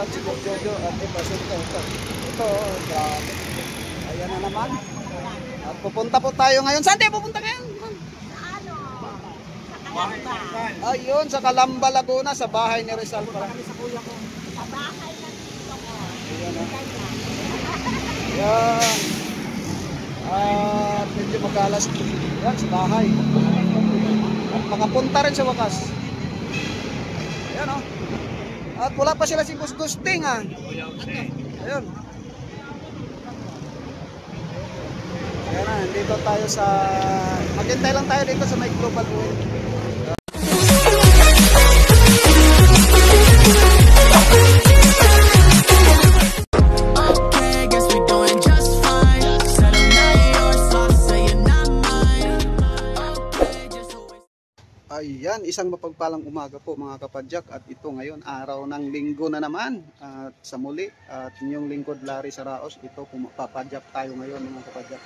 si Bob Jojo at ito. Ito, grabe. Ayan na naman. At pupunta po tayo ngayon. Saan tayo pupunta ngayon? Ayun, sa Calamba, Laguna, sa bahay ni Rizal. Sa kuya ko. Sa bahay ng tito ko. Ayan o. Ayan. At medyo magalas. Ayan, sa bahay. At makapunta rin sa wakas. Ayan o. At wala pa sila si Gusting ha. Ayan. Ayan na, dito tayo sa... Maghintay lang tayo dito sa may Global Oil. Ayan, isang mapagpalang umaga po mga kapadyak. At ito ngayon, araw ng linggo na naman. At sa muli, at inyong lingkod Larry Saraos, ito papadyak tayo ngayon mga kapadyak.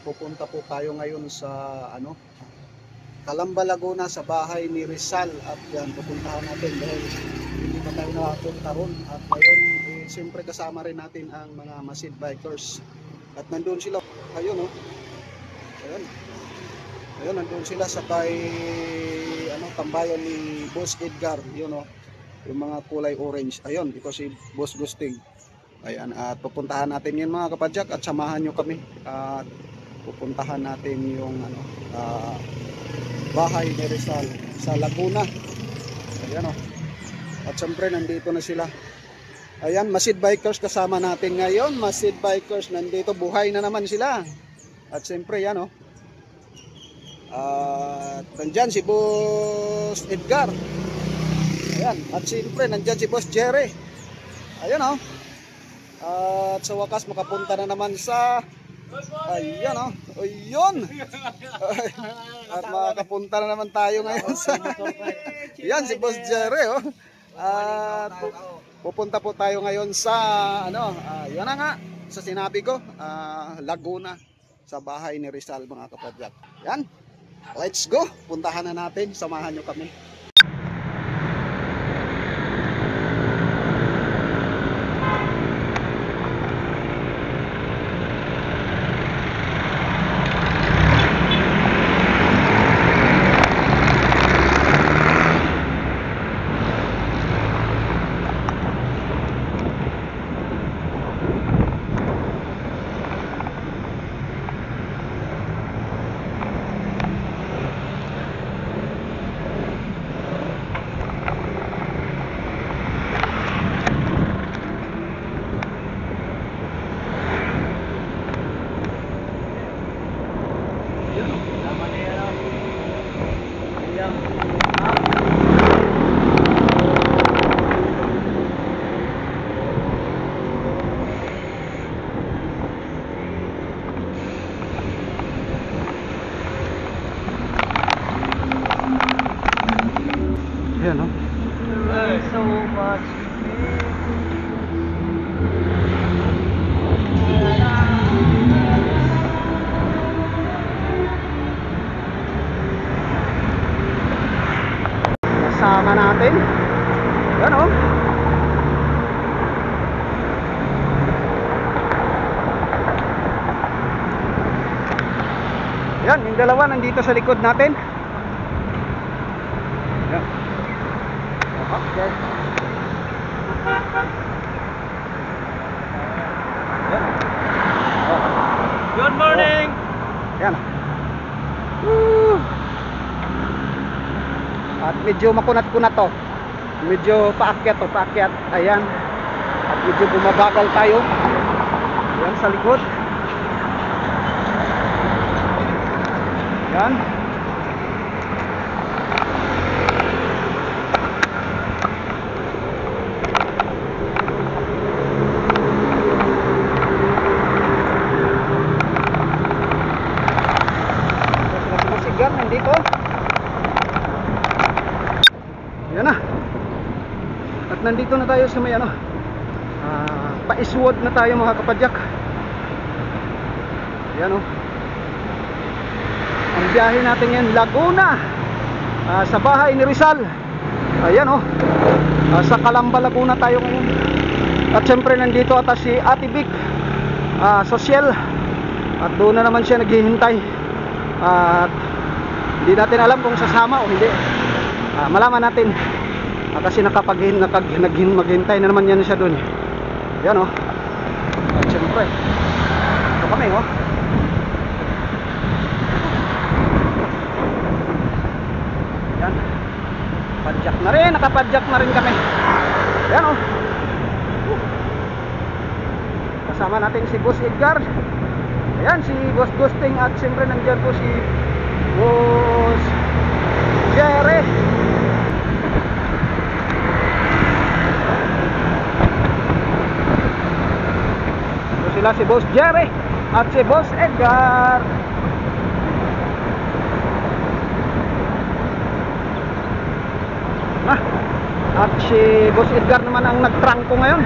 Pupunta po tayo ngayon sa Calamba, Laguna, sa bahay ni Rizal. At yan, pupuntahan natin dahil hindi pa tayo nakapunta ron. At ngayon, siyempre kasama rin natin ang mga Masid Bikers. At nandun sila, ayun ayun. Ayun, nandun sila sa kay tambayan ni Boss Edgar, yun yung mga kulay orange. Ayun, ito si Boss Gusting. Ayan, at pupuntahan natin yun mga kapadyak at samahan nyo kami at pupuntahan natin yung bahay ni Rizal sa Laguna. Ayan at syempre nandito na sila. Ayan, Masid Bikers kasama natin ngayon. Masid Bikers nandito, buhay na naman sila. At syempre yan at nandyan si Boss Edgar. Ayan, at siyempre nandyan si Boss Jerry. Ayan at sa wakas makapunta na naman sa ayan ayun. At makapunta na naman tayo ngayon sa yan si Boss Jerry at pupunta po tayo ngayon sa yan na nga sa sinabi ko, Laguna, sa bahay ni Rizal mga kapadyak. Yan. Let's go! Puntahan na natin. Samahan nyo kami. So much. Kasama natin. Yan Yan, yung dalawa nandito sa likod natin. Yan. Okay. Yan. Good morning. Yan. Woo. At medyo makunat-kunat medyo paakyat. Ayan. At medyo bumabagal tayo. Ayan sa likod. Yan. Masigan nandito. Yan na. At nandito na tayo sa may pa-iswad na tayo mga kapadyak. Yan ang biyahe natin ngayon, Laguna, sa bahay ni Rizal. Ayan Sa Calamba, Laguna tayo ngayon. At syempre nandito ata si Ate Vic, social. At doon na naman siya naghihintay. At hindi natin alam kung sasama o hindi. Malaman natin. Kasi maghintay na naman yan siya doon. Yan o. At syempre ito kami o. Yan. Padjak na rin. Nakapadjak na rin kami. Yan o. Kasama natin si Boss Edgar. Ayan si Boss Ghosting. At syempre nandiyan po si Boss Jerry. Sila si Boss Jerry at si Boss Edgar. At si Boss Edgar naman ang nagtrangko ngayon.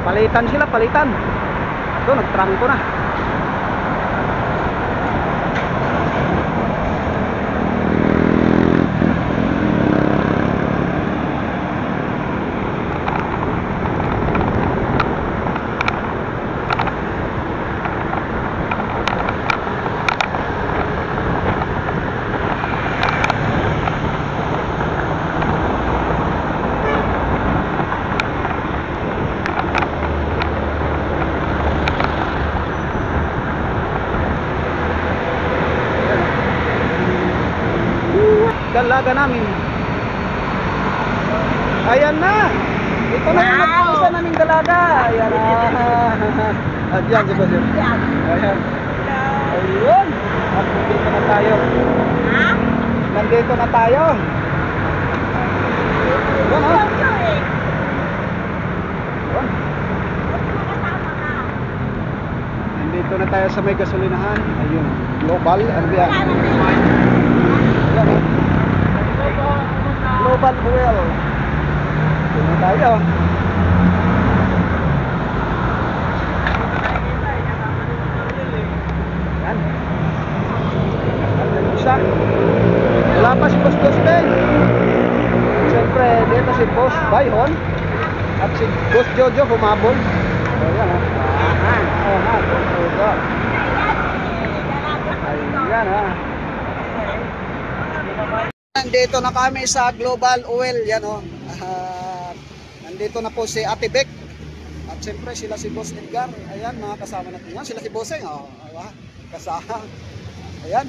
Palitan sila, palitan. Ito, nagtrangko na. Dalaga namin. Ayan na. Ito na yung nag-uisa naming dalaga. Ayan na. At yan si Boss. Ayan. Ayun. At nandito na tayo. Nandito na tayo. Ayan o. Ayan. Nandito na tayo sa may gasolinahan. Ayun. Global. Ano ba yan? Ayan o. Global Oil. Dito na tayo. Yan. Nandun siya. Wala pa si Boss Ghosting. Siyempre dito si Boss Bayhon. At si Boss Jojo humabol. So yan o. Ayan ha. Nandito na kami sa Global Oil, yan o. Nandito na po si Ate Vic. At siyempre sila si Boss Edgar. Ayan, mga kasama natin. Yan, sila si Bossing. Oh, kasama. Ayan.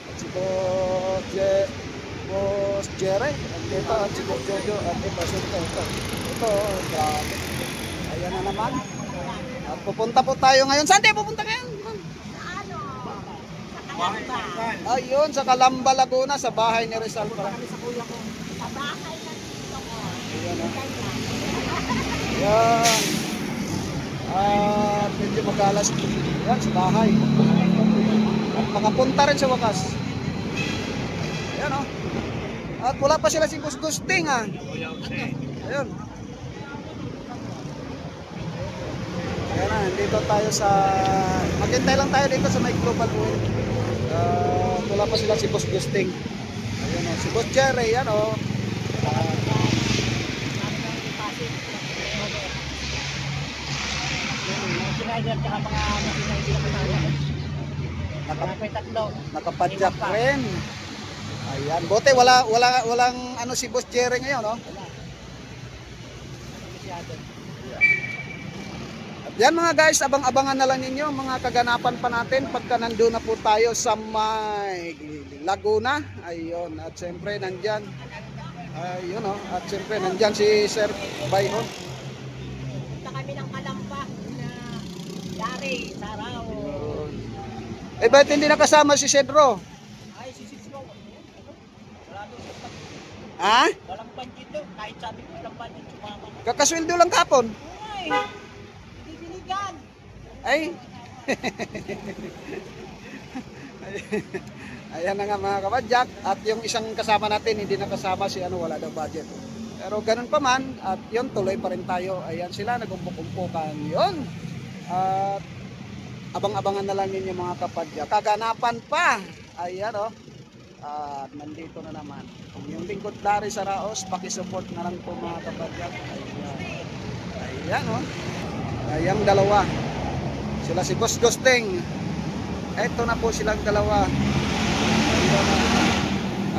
At si Boss Jerry. Nandito at si Boss Jojo. At ito. Grabe. Ayan na naman. At pupunta po tayo ngayon. Saan tayo pupunta ngayon? Ayun, sa Calamba, Laguna, sa bahay ni Rizal. Sa kuya ko. Sa bahay ng tito ko. Ayan o. Ayan. At medyo magalas. Ayan, sa bahay. At makapunta rin sa wakas. Ayan o. At wala pa sila si Boss Ghosting ha. Ayun. Ayan na, dito tayo sa... Maghintay lang tayo dito sa may Global Oil. Wala pa sila si Boss Ghosting. Ayun o, si Boss Jerry, yan o. Nakapadjak rin. Ayan, bote walang ano si Boss Jerry ngayon, no? Yan mga guys, abang-abangan na lang ninyo mga kaganapan pa natin pagka nandun na po tayo sa may Laguna. Ayun, at siyempre nandyan. Ayun o, at siyempre nandyan si Sir Bayhon. Punta kami ng Calamba na Yari, Sarao. Eh ba't hindi nakasama si Cedro? Ay, si Cisco. Wala doon sa Ha? walang budget doon. Kahit sabi ko walang budget, sumama. Kakasweldo lang kapon. Ay, bibinigan. Ay. Ayan na nga mga kapadyak. At yung isang kasama natin hindi nakasama si ano, wala daw budget. Pero ganun pa man, at yun tuloy pa rin tayo. Ayan sila nagumpok-umpukan yun. At abang-abangan na lang ninyo mga kapadyak. Kaganapan pa. Ayan o. At nandito na naman. Yung lingkod Dari Saraos, pakisupport na lang po mga kapadyak. Ayan. Ayan o. Ayang dalawa. Sila si Boss Gusting. Eto na po silang dalawa.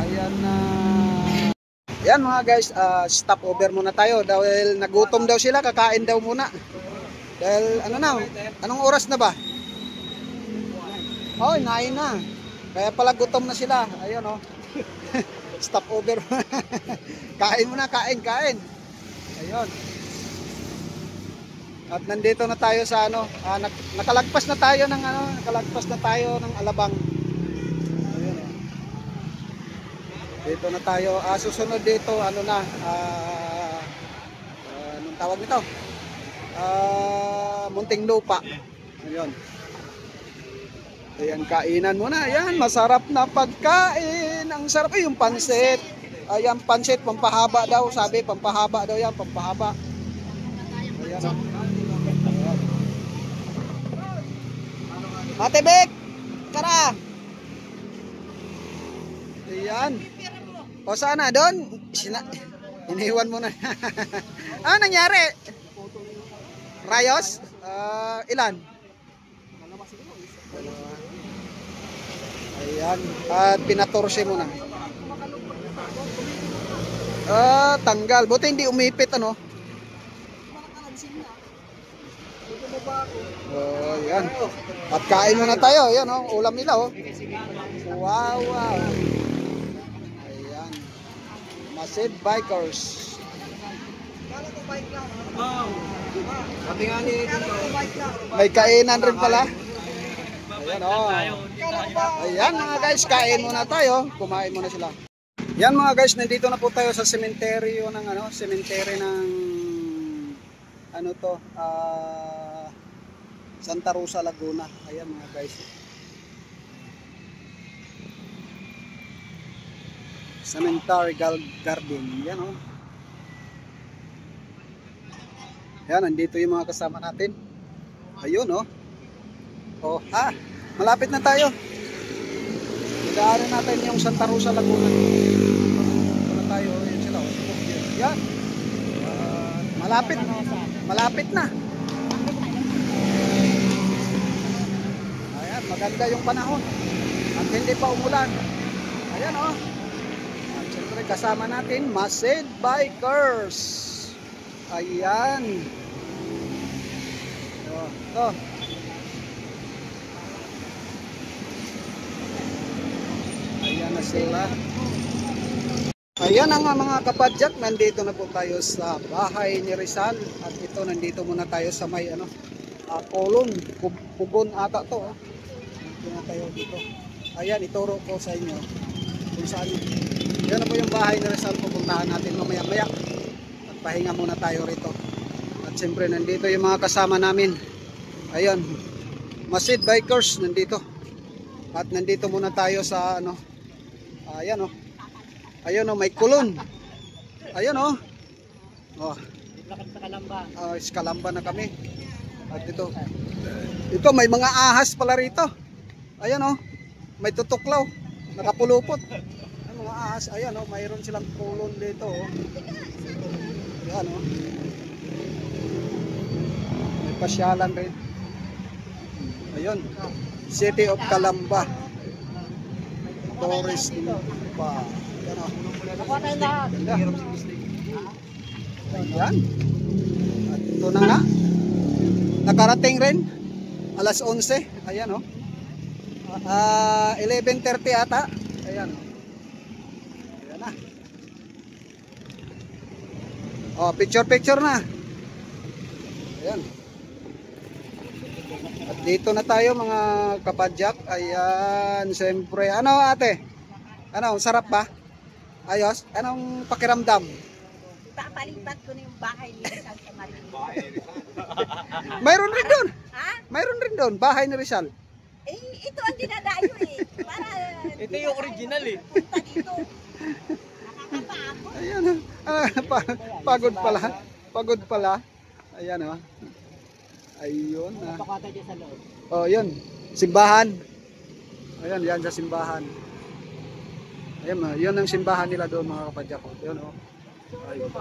Ayan na. Ayan mga guys, stop over muna tayo. Dahil nagutom daw sila, kakain daw muna. Dahil ano na, anong oras na ba? Oh, 9 na. Kaya pala gutom na sila. Ayun oh. Stop over. Kain muna, kain. Ayun. At nandito na tayo sa ano, nakalagpas na tayo ng Alabang. Ayun oh. Dito na tayo. Susunod dito ano na, anong tawag nito? Muntinlupa. Ayun. Ayan, kainan muna. Ayan, masarap na pagkain. Ang sarap yung pansit. Ayan, pansit, pampahaba daw. Sabi, pampahaba daw yan, pampahaba. Ayan. Ate Bek, tara. Ayan. O sana doon? Iniwan mo na. Ano nangyari? Rayos? Ilan? Ayan. At pinatorse mo na. Tanggal. Buti hindi umipit ano. Ayan. At kain muna tayo. Ayan oh. Ulam nila oh. Wow. Ayan. Masid Bikers. May kainan rin pala. Ayan oh. Ayan mga guys, kain muna tayo. Kumain muna sila. Yan mga guys, nandito na po tayo sa sementeryo ng Santa Rosa, Laguna. Ayan mga guys. Cemetery Garden. Yan oh. Yan, nandito yung mga kasama natin. Ayun oh. Oh, malapit na tayo. Idaanan natin yung Santa Rosa, Laguna. Dito na tayo. Yan sila. Yan. Malapit na. Ayan, maganda yung panahon. At hindi pa umulan. Ayan oh. At syempre kasama natin, Masid Bikers. Ayan. Oh. Ayan na sila. Ayan nga mga kapadyak, nandito na po tayo sa bahay ni Rizal. At ito, nandito muna tayo sa may Kolon, Pugon ata to. Nandito na tayo dito. Ayan, ituro ko sa inyo kung saan. Yan na po yung bahay ni Rizal. Pupuntahan natin mamaya-maya. At pahinga muna tayo rito. At siyempre, nandito yung mga kasama namin. Ayan, Masid Bikers nandito. At nandito muna tayo sa ayan oh. Ayun oh, may kulon. Ayun oh. Oh. Iskalamba na kami. At ito may mga ahas pala rito. Ayun oh. May tutuklaw. Nakapulupot. Ay, mga ahas. Ayun oh, mayroon silang kulon dito oh. Ayun oh. May pasyalan rin. Ayun. City of Calamba. Tourist pa. Yan o. Ayan. At ito na nga. Nakarating rin. Alas 11. Ayan o. 11:30 ata. Ayan. Ayan na. O, picture na. Ayan. At dito na tayo mga kapadyak. Ayan, siyempre. Ano ate? Ano, sarap ba? Ayos? Anong pakiramdam? Papalipat ko na yung bahay ni Rizal sa Marilyn. Mayroon rin doon. Ha? Mayroon rin doon, bahay ni Rizal. Ito ang dinadayo eh. Para Ito yung original eh. punta dito. Nakakapagod. Ayan. Pagod pala. Pagod pala. Ayan o. Ayun na. Pakatay dyan sa loob. Oh, yun. Simbahan. Ayan, yan sa simbahan. Ayan, yun ang simbahan nila doon mga kapadya ko. Yun, oh. Ayun.